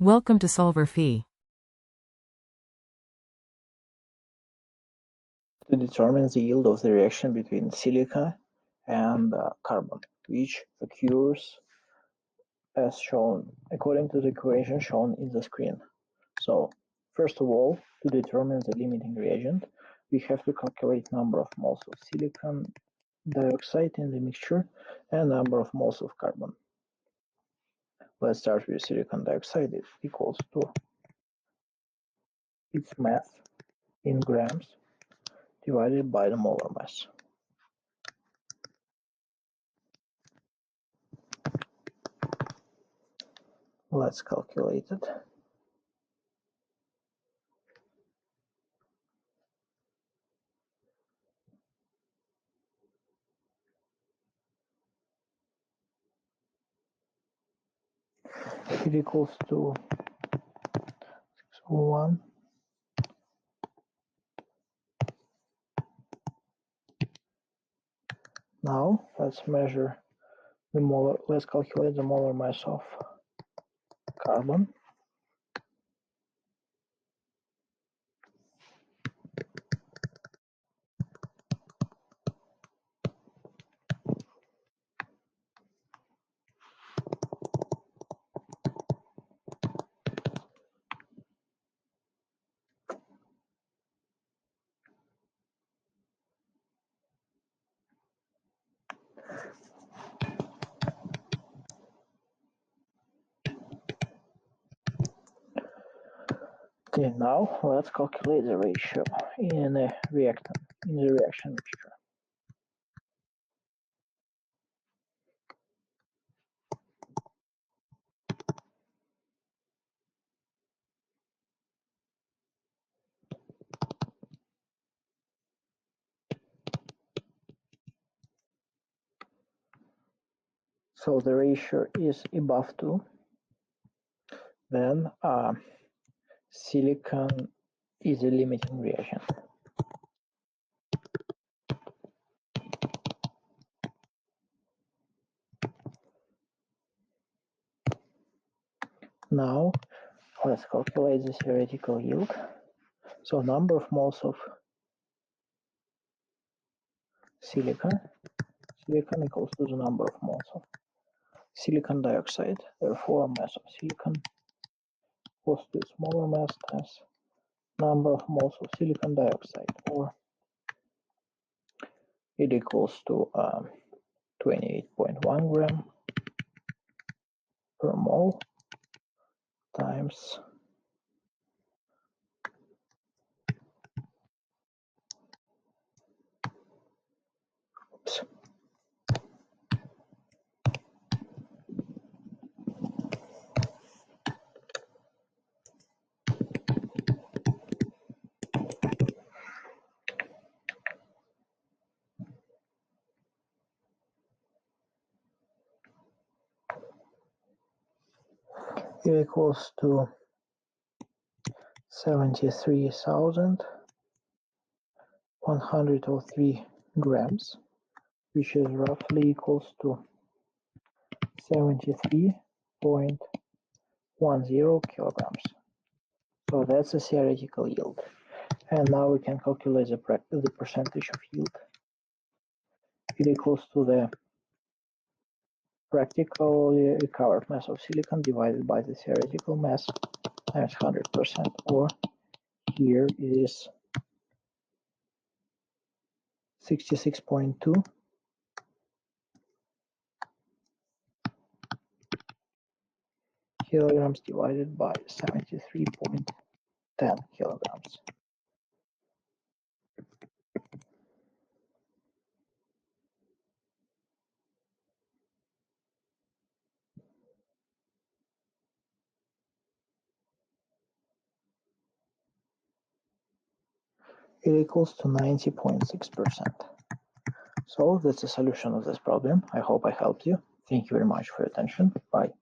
Welcome to solverfy. To determine the yield of the reaction between silica and carbon, which occurs as shown according to the equation shown in the screen. So, first of all, to determine the limiting reagent, we have to calculate number of moles of silicon dioxide in the mixture and number of moles of carbon. Let's start with silicon dioxide. It equals to its mass in grams divided by the molar mass. Let's calculate it. It equals to 601 . Now let's measure the molar. Let's calculate the molar mass of carbon. Okay, now let's calculate the ratio in a reactant, in the reaction mixture. So the ratio is above 2, then silicon is a limiting reagent. Now let's calculate the theoretical yield. So number of moles of silicon equals to the number of moles of silicon dioxide. Therefore, mass of silicon equals to smaller mass times number of moles of silicon dioxide, or it equals to 28.1 gram per mole times it equals to 73,103 grams, which is roughly equals to 73.10 kilograms. So that's the theoretical yield. And now we can calculate the percentage of yield. It equals to the practically recovered mass of silicon divided by the theoretical mass times 100%, or here it is 66.2 kilograms divided by 73.10 kilograms. It equals to 90.6%. So that's the solution of this problem. I hope I helped you. Thank you very much for your attention. Bye.